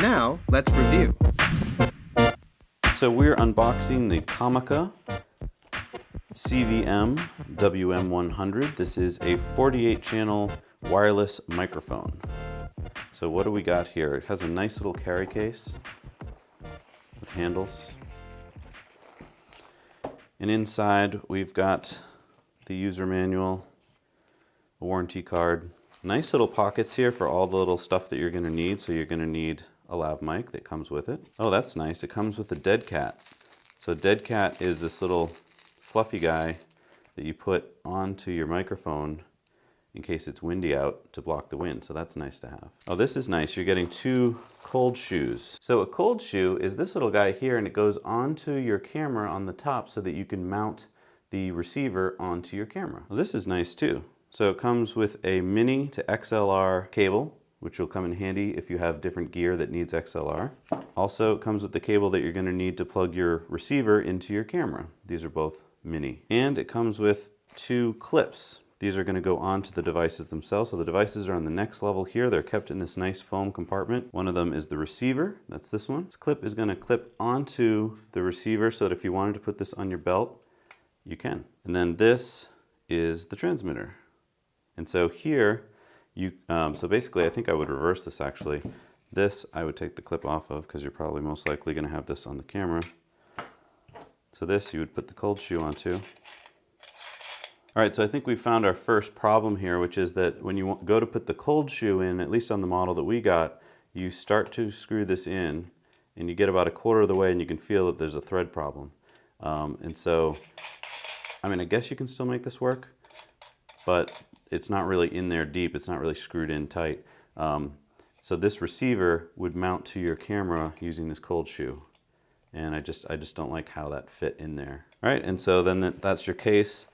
Now, let's review. So we're unboxing the Comica CVM WM100. This is a 48-channel wireless microphone. So what do we got here? It has a nice little carry case with handles. And inside we've got the user manual, a warranty card. Nice little pockets here for all the little stuff that you're going to need. So you're going to need a lav mic that comes with it. Oh, that's nice. It comes with a dead cat. So dead cat is this little fluffy guy that you put onto your microphone in case it's windy out to block the wind. So that's nice to have. Oh, this is nice. You're getting 2 cold shoes. So a cold shoe is this little guy here, and it goes onto your camera on the top so that you can mount the receiver onto your camera. Well, this is nice too. So it comes with a mini to XLR cable, which will come in handy if you have different gear that needs XLR. Also, it comes with the cable that you're going to need to plug your receiver into your camera. These are both mini. And it comes with 2 clips. These are going to go onto the devices themselves. So the devices are on the next level here. They're kept in this nice foam compartment. One of them is the receiver. That's this one. This clip is going to clip onto the receiver so that if you wanted to put this on your belt, you can. And then this is the transmitter. And so here, so basically, I think I would reverse this actually. This I would take the clip off of because you're probably most likely going to have this on the camera. So this you would put the cold shoe onto. All right, so I think we found our first problem here, which is that when you go to put the cold shoe in, at least on the model that we got, you start to screw this in and you get about a quarter of the way and you can feel that there's a thread problem. And so, I mean, I guess you can still make this work, but it's not really in there deep. It's not really screwed in tight. So this receiver would mount to your camera using this cold shoe. And I just don't like how that fit in there. All right, and so then that's your case.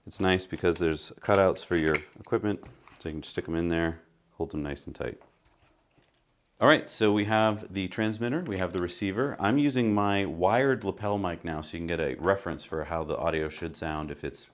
It's nice because there's cutouts for your equipment, so you can stick them in there, hold them nice and tight. All right, so we have the transmitter, we have the receiver. I'm using my wired lapel mic now, so you can get a reference for how the audio should sound if it's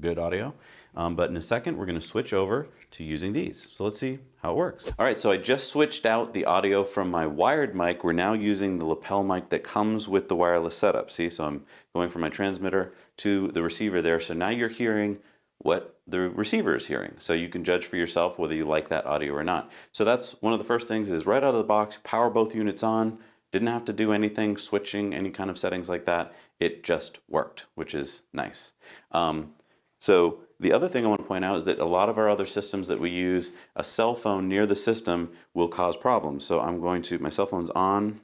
good audio. But in a second, we're going to switch over to using these. So let's see how it works. All right, so I just switched out the audio from my wired mic. We're now using the lapel mic that comes with the wireless setup. See, so I'm going from my transmitter to the receiver there. So now you're hearing what the receiver is hearing. So you can judge for yourself whether you like that audio or not. So that's one of the first things is right out of the box, power both units on. Didn't have to do anything, switching any kind of settings like that. It just worked, which is nice. So the other thing I want to point out is that a lot of our other systems that we use, a cell phone near the system will cause problems. So my cell phone's on,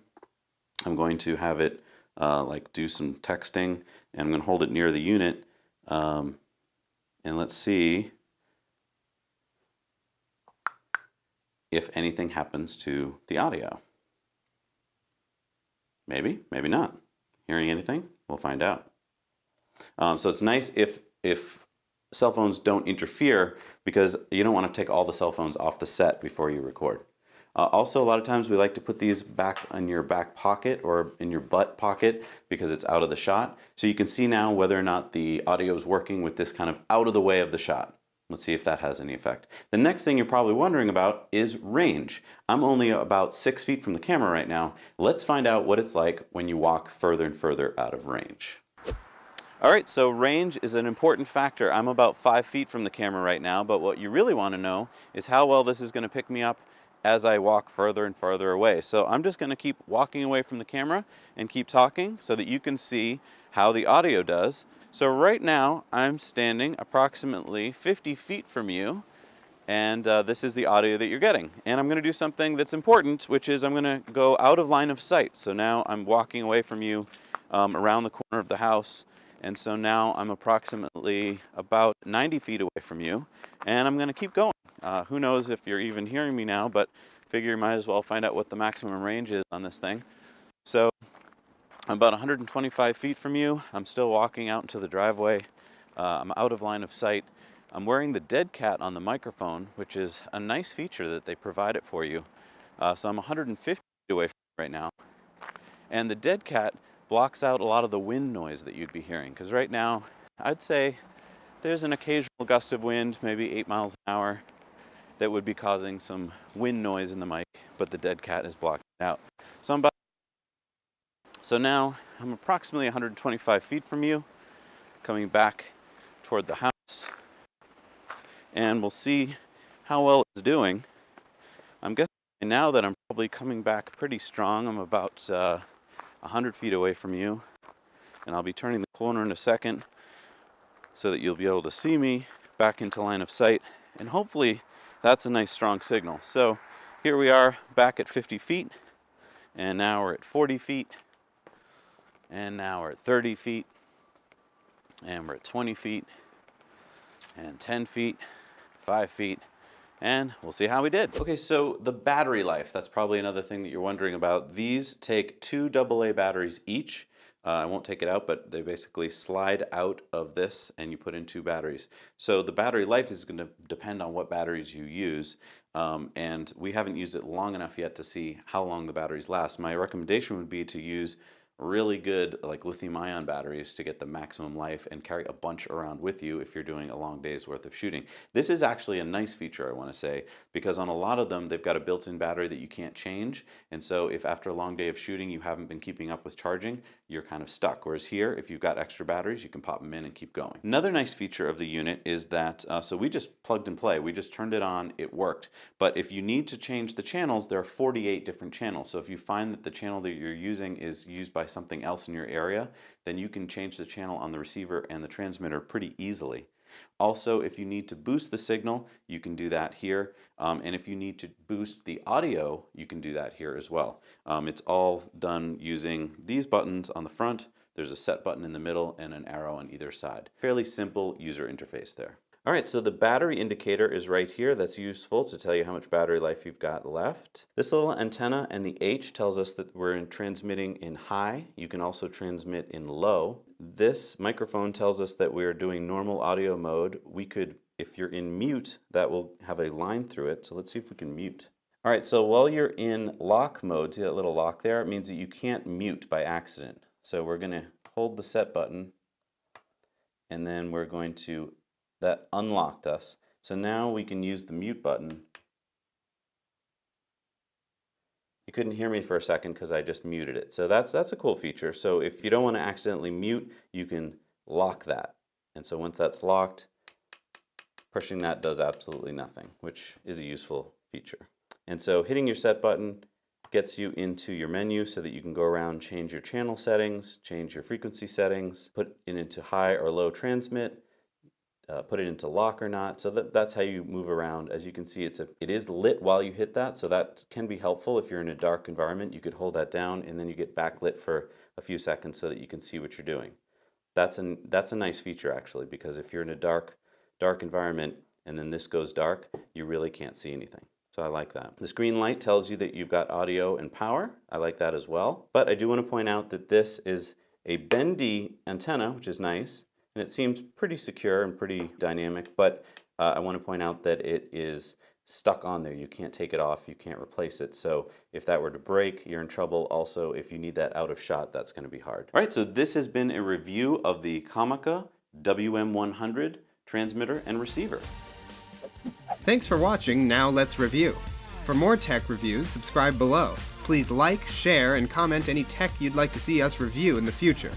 I'm going to have it like do some texting, and I'm going to hold it near the unit. And let's see if anything happens to the audio. Maybe, maybe not. Hearing anything? We'll find out. So it's nice if cell phones don't interfere because you don't want to take all the cell phones off the set before you record. Also, a lot of times we like to put these back in your back pocket or in your butt pocket because it's out of the shot. So you can see now whether or not the audio is working with this kind of out of the way of the shot. Let's see if that has any effect. The next thing you're probably wondering about is range. I'm only about 6 feet from the camera right now. Let's find out what it's like when you walk further and further out of range. All right, so range is an important factor. I'm about 5 feet from the camera right now, but what you really want to know is how well this is going to pick me up as I walk further and further away. So I'm just going to keep walking away from the camera and keep talking so that you can see how the audio does. So right now I'm standing approximately 50 feet from you, and this is the audio that you're getting. And I'm going to do something that's important, which is I'm going to go out of line of sight. So now I'm walking away from you around the corner of the house. And so now I'm approximately about 90 feet away from you, and I'm going to keep going. Who knows if you're even hearing me now, but figure you might as well find out what the maximum range is on this thing. So I'm about 125 feet from you. I'm still walking out into the driveway. I'm out of line of sight. I'm wearing the dead cat on the microphone, which is a nice feature that they provide it for you. So I'm 150 feet away from you right now. And the dead cat blocks out a lot of the wind noise that you'd be hearing. Because right now, I'd say there's an occasional gust of wind, maybe 8 miles an hour, that would be causing some wind noise in the mic, but the dead cat is blocking out. So now I'm approximately 125 feet from you, coming back toward the house, and we'll see how well it's doing. I'm guessing now that I'm probably coming back pretty strong. I'm about 100 feet away from you, and I'll be turning the corner in a second so that you'll be able to see me back into line of sight, and hopefully that's a nice strong signal. So here we are back at 50 feet, and now we're at 40 feet, and now we're at 30 feet, and we're at 20 feet, and 10 feet, 5 feet, and we'll see how we did. Okay, so the battery life, that's probably another thing that you're wondering about. These take 2 AA batteries each. I won't take it out, but they basically slide out of this and you put in 2 batteries. So the battery life is going to depend on what batteries you use. And we haven't used it long enough yet to see how long the batteries last. My recommendation would be to use really good like lithium-ion batteries to get the maximum life and carry a bunch around with you if you're doing a long day's worth of shooting. This is actually a nice feature, I want to say, because on a lot of them they've got a built-in battery that you can't change, and so if after a long day of shooting you haven't been keeping up with charging, you're kind of stuck. Whereas here, if you've got extra batteries, you can pop them in and keep going. Another nice feature of the unit is that, so we just plugged and play, we just turned it on, it worked. But if you need to change the channels, there are 48 different channels. So if you find that the channel that you're using is used by something else in your area, then you can change the channel on the receiver and the transmitter pretty easily. Also, if you need to boost the signal, you can do that here. And if you need to boost the audio, you can do that here as well. It's all done using these buttons on the front. There's a set button in the middle and an arrow on either side. Fairly simple user interface there. All right, so the battery indicator is right here. That's useful to tell you how much battery life you've got left. This little antenna and the H tells us that we're transmitting in high. You can also transmit in low. This microphone tells us that we're doing normal audio mode. We could, if you're in mute, that will have a line through it. So let's see if we can mute. All right, so while you're in lock mode, see that little lock there? It means that you can't mute by accident. So we're gonna hold the set button, and then we're going to, that unlocked us. So now we can use the mute button. You couldn't hear me for a second because I just muted it. So that's a cool feature. So if you don't want to accidentally mute, you can lock that. And so once that's locked, pushing that does absolutely nothing, which is a useful feature. And so hitting your set button gets you into your menu so that you can go around, change your channel settings, change your frequency settings, put it into high or low transmit, put it into lock or not. So that's how you move around. As you can see, it is lit while you hit that, so that can be helpful. If you're in a dark environment, you could hold that down and then you get backlit for a few seconds so that you can see what you're doing. That's a nice feature actually, because if you're in a dark environment and then this goes dark, you really can't see anything. So I like that. This green light tells you that you've got audio and power. I like that as well. But I do want to point out that this is a bendy antenna, which is nice. And it seems pretty secure and pretty dynamic, but I want to point out that it is stuck on there. You can't take it off, you can't replace it. So if that were to break, you're in trouble. Also, if you need that out of shot, that's going to be hard. All right, so this has been a review of the Comica WM100 transmitter and receiver. Thanks for watching. Now let's review. For more tech reviews, subscribe below. Please like, share, and comment any tech you'd like to see us review in the future.